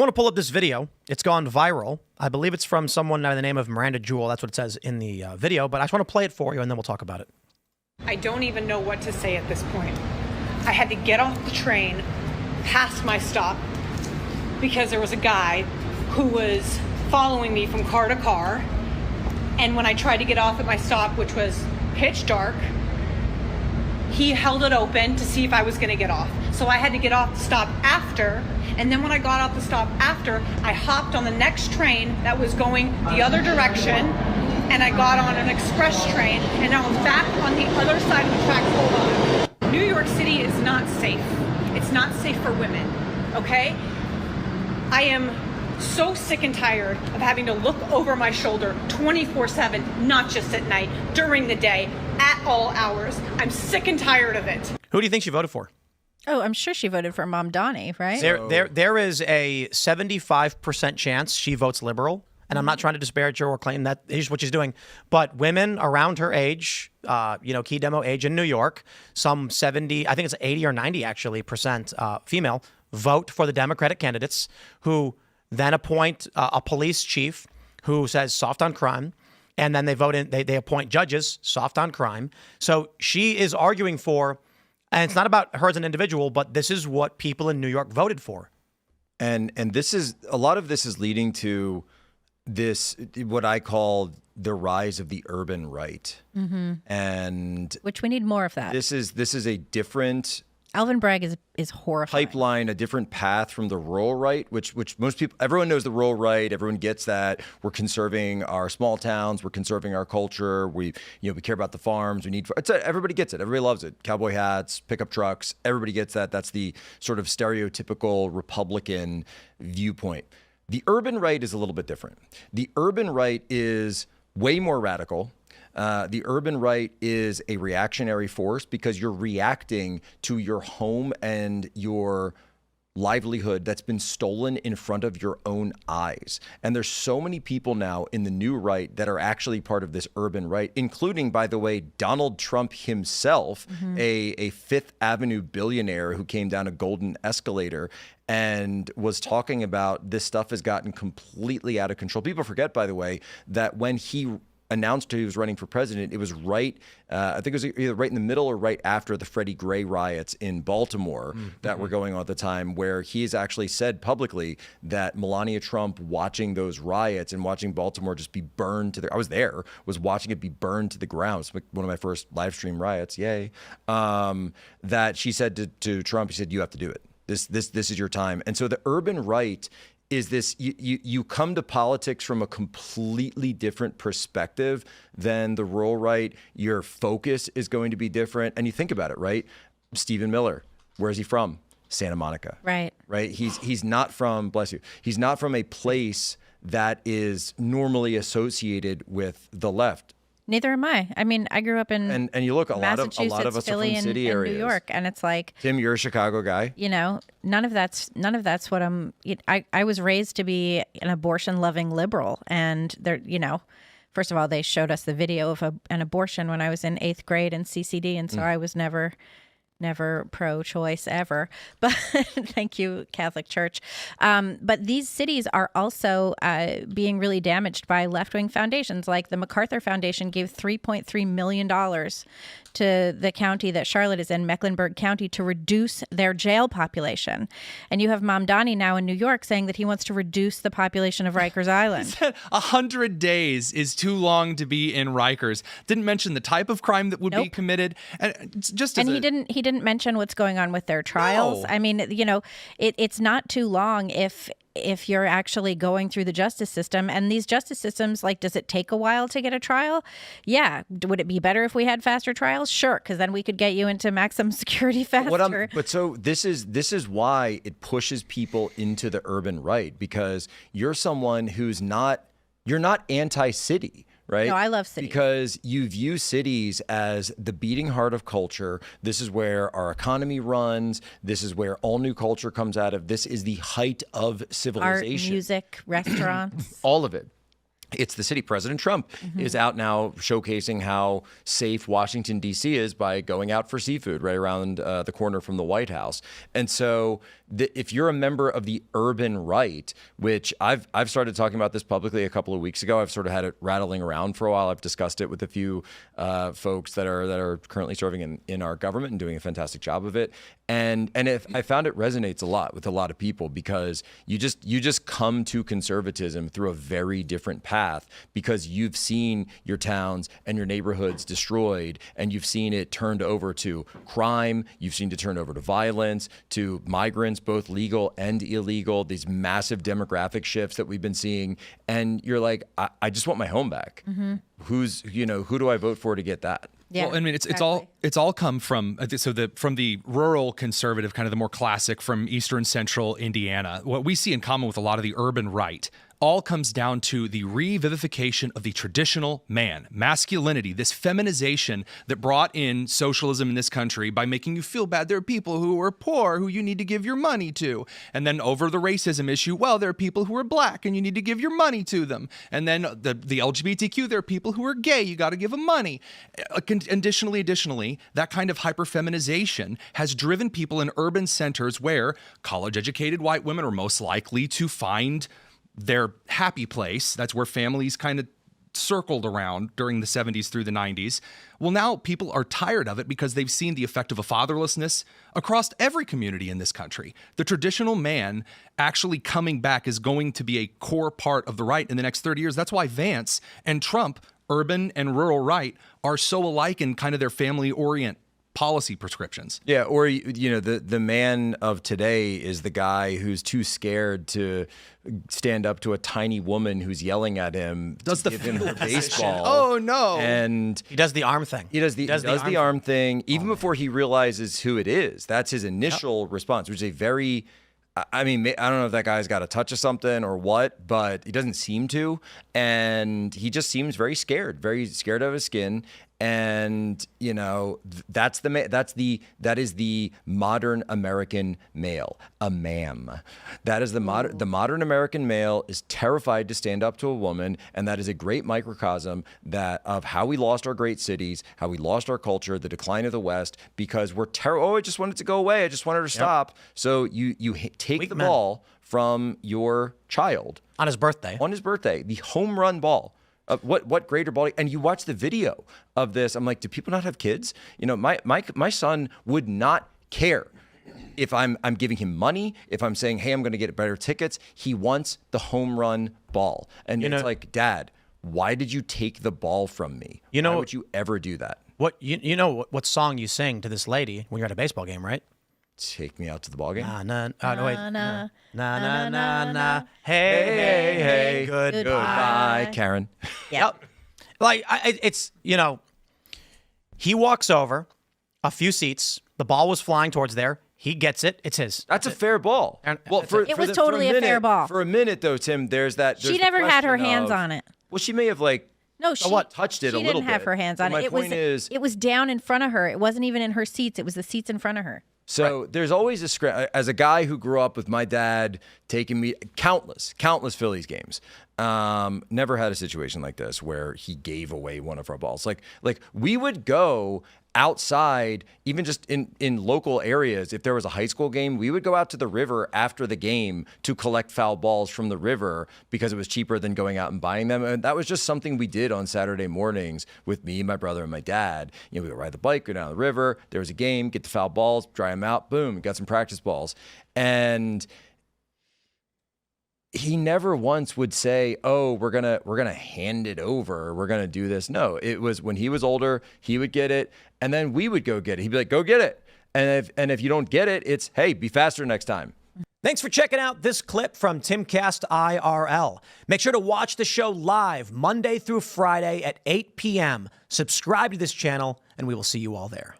want to pull up this video. It's gone viral. I believe it's from someone by the name of Miranda Jewell. That's what it says in the video, but I just want to play it for you and then we'll talk about it. I don't even know what to say at this point. I had to get off the train past my stop because there was a guy who was following me from car to car. And when I tried to get off at my stop, which was pitch dark, he held it open to see if I was going to get off. So I had to get off the stop after. And then when I got off the stop after, I hopped on the next train that was going the other direction. And I got on an express train. And now I'm back on the other side of the tracks. Hold on. New York City is not safe. It's not safe for women. Okay? I am so sick and tired of having to look over my shoulder 24/7, not just at night, during the day, at all hours. I'm sick and tired of it. Who do you think she voted for? Oh, I'm sure she voted for Mom Donnie, right? There is a 75% chance she votes liberal. And I'm not trying to disparage her or claim that is what she's doing. But women around her age, key demo age in New York, some 70, I think it's 80 or 90 actually percent female, vote for the Democratic candidates who then appoint a police chief who says soft on crime. And then they appoint judges, soft on crime. So she is arguing for, and it's not about her as an individual, but this is what people in New York voted for. And this is, a lot of this is leading to this, what I call the rise of the urban right. Mm-hmm. And which we need more of that. This is a different Alvin Bragg is horrifying. Pipeline, a different path from the rural right, which most people, everyone knows the rural right. Everyone gets that. We're conserving our small towns. We're conserving our culture. We care about the farms. Everybody gets it. Everybody loves it. Cowboy hats, pickup trucks. Everybody gets that. That's the sort of stereotypical Republican viewpoint. The urban right is a little bit different. The urban right is way more radical. The urban right is a reactionary force because you're reacting to your home and your livelihood that's been stolen in front of your own eyes. And there's so many people now in the new right that are actually part of this urban right, including, by the way, Donald Trump himself, a Fifth Avenue billionaire who came down a golden escalator and was talking about this stuff has gotten completely out of control. People forget, by the way, that when he announced he was running for president, it was right, I think it was either right in the middle or right after the Freddie Gray riots in Baltimore that were going on at the time, where he has actually said publicly that Melania Trump watching those riots and watching Baltimore just be burned to the, I was there, was watching it be burned to the ground. It's one of my first live stream riots, yay. That she said to Trump, he said, you have to do it. This is your time. And so the urban right is this, you come to politics from a completely different perspective than the rural right. Your focus is going to be different. And you think about it, right? Stephen Miller, where is he from? Santa Monica. Right. Right. He's not from, bless you, he's not from a place that is normally associated with the left. Neither am I. I mean, I grew up in and you look, a lot of us Philly, are from city and areas. New York, and it's like, Tim, you're a Chicago guy. None of that's what I'm. I was raised to be an abortion-loving liberal, and there, first of all, they showed us the video of an abortion when I was in 8th grade in CCD, and so I was never pro-choice ever, but thank you, Catholic Church. But these cities are also being really damaged by left-wing foundations. Like the MacArthur Foundation gave $3.3 million to the county that Charlotte is in, Mecklenburg County, to reduce their jail population. And you have Mom Donnie now in New York saying that he wants to reduce the population of Rikers Island. He said 100 days is too long to be in Rikers. Didn't mention the type of crime that would be committed. And it's just he didn't mention what's going on with their trials. No. I mean, it's not too long if you're actually going through the justice system. And these justice systems, like, does it take a while to get a trial? Yeah. Would it be better if we had faster trials? Sure, because then we could get you into maximum security faster. But so this is why it pushes people into the urban right, because you're someone you're not anti-city. Right? No, I love cities. Because you view cities as the beating heart of culture. This is where our economy runs. This is where all new culture comes out of. This is the height of civilization. Art, music, restaurants. All of it. it's the city. President Trump is out now showcasing how safe Washington, D.C. is by going out for seafood right around the corner from the White House. And so if you're a member of the urban right, which I've started talking about this publicly a couple of weeks ago, I've sort of had it rattling around for a while. I've discussed it with a few folks that are currently serving in our government and doing a fantastic job of it. And if I found it resonates a lot with a lot of people, because you just come to conservatism through a very different path, because you've seen your towns and your neighborhoods destroyed, and you've seen it turned over to crime, you've seen it turned over to violence, to migrants, both legal and illegal, these massive demographic shifts that we've been seeing. And you're like, I just want my home back. Who do I vote for to get that? Yeah, well, I mean, it's all come from from the rural conservative, kind of the more classic from eastern central Indiana. What we see in common with a lot of the urban right all comes down to the revivification of the traditional man, masculinity, this feminization that brought in socialism in this country by making you feel bad. There are people who are poor who you need to give your money to. And then over the racism issue, well, there are people who are black and you need to give your money to them. And then the LGBTQ, there are people who are gay, you got to give them money. Additionally, that kind of hyperfeminization has driven people in urban centers where college-educated white women are most likely to find their happy place. That's where families kind of circled around during the 70s through the 90s. Well, now people are tired of it because they've seen the effect of a fatherlessness across every community in this country. The traditional man actually coming back is going to be a core part of the right in the next 30 years. That's why Vance and Trump, urban and rural right, are so alike in kind of their family-orient policy prescriptions. Yeah, or the man of today is the guy who's too scared to stand up to a tiny woman who's yelling at him. Does to the give him her baseball? Oh no! And he does the arm thing. He does the arm thing even before he realizes who it is. That's his initial response, which is a very. I mean, I don't know if that guy's got a touch of something or what, but he doesn't seem to, and he just seems very scared of his skin. And that is the modern American male, a ma'am. That is the modern American male is terrified to stand up to a woman, and that is a great microcosm of how we lost our great cities, how we lost our culture, the decline of the West, because we're I just want it to go away. I just want her to stop. So you take the ball from your child on his birthday, the home run ball. What greater ball? And you watch the video of this. I'm like, do people not have kids? My son would not care if I'm giving him money, if I'm saying, hey, I'm going to get better tickets. He wants the home run ball. And it's like, Dad, why did you take the ball from me? Why would you ever do that? What song you sing to this lady when you're at a baseball game, right? Take me out to the ball game. Na na na. Hey, goodbye, Karen. Yep. Like it's he walks over a few seats. The ball was flying towards there. He gets it. It's his. That's a fair ball. Well, it was totally a fair ball. For a minute, though, Tim, there's she never had her hands on it. Well, she may have touched it a little bit. She didn't have her hands on it. It was down in front of her. It wasn't even in her seats. It was the seats in front of her. So there's always as a guy who grew up with my dad taking me countless Phillies games. Never had a situation like this where he gave away one of our balls. Like we would go outside, even just in local areas. If there was a high school game, we would go out to the river after the game to collect foul balls from the river because it was cheaper than going out and buying them. And that was just something we did on Saturday mornings with me, my brother, and my dad. We would ride the bike, go down the river. There was a game, get the foul balls, dry them out, boom, got some practice balls. And he never once would say, "Oh, we're gonna hand it over. We're gonna do this." No, it was when he was older, he would get it, and then we would go get it. He'd be like, "Go get it," and if you don't get it, it's, "Hey, be faster next time." Thanks for checking out this clip from Timcast IRL. Make sure to watch the show live Monday through Friday at 8 p.m. Subscribe to this channel, and we will see you all there.